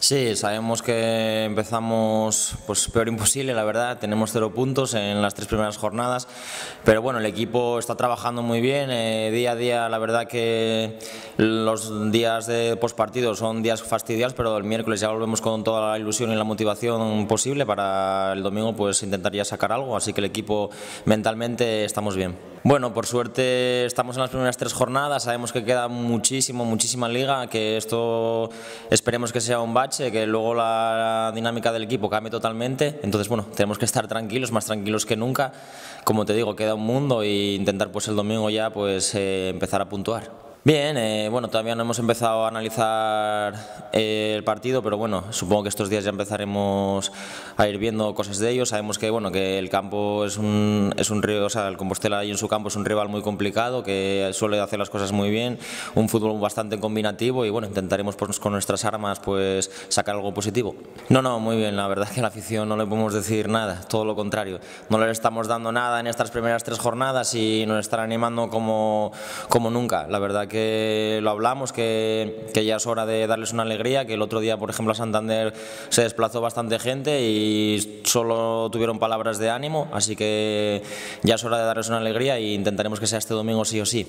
Sí, sabemos que empezamos pues peor imposible, la verdad. Tenemos 0 puntos en las 3 primeras jornadas, pero bueno, el equipo está trabajando muy bien. Día a día, la verdad que los días de postpartido son días fastidiados, pero el miércoles ya volvemos con toda la ilusión y la motivación posible para el domingo pues intentar ya sacar algo. Así que el equipo mentalmente estamos bien. Bueno, por suerte estamos en las primeras 3 jornadas, sabemos que queda muchísima liga, que esto esperemos que sea un bache, que luego la dinámica del equipo cambie totalmente. Entonces, bueno, tenemos que estar tranquilos, más tranquilos que nunca. Como te digo, queda un mundo e intentar pues el domingo ya pues empezar a puntuar. Bien, bueno, todavía no hemos empezado a analizar el partido, pero bueno, supongo que estos días ya empezaremos a ir viendo cosas de ellos. Sabemos que, bueno, que el campo es un rival, o sea, el Compostela ahí en su campo es un rival muy complicado, que suele hacer las cosas muy bien, un fútbol bastante combinativo y bueno, intentaremos pues, con nuestras armas pues sacar algo positivo. No, muy bien, la verdad que a la afición no le podemos decir nada, todo lo contrario. No le estamos dando nada en estas primeras 3 jornadas y nos están animando como nunca. La verdad que lo hablamos, que ya es hora de darles una alegría, que el otro día, por ejemplo, a Santander se desplazó bastante gente y solo tuvieron palabras de ánimo, así que ya es hora de darles una alegría e intentaremos que sea este domingo sí o sí.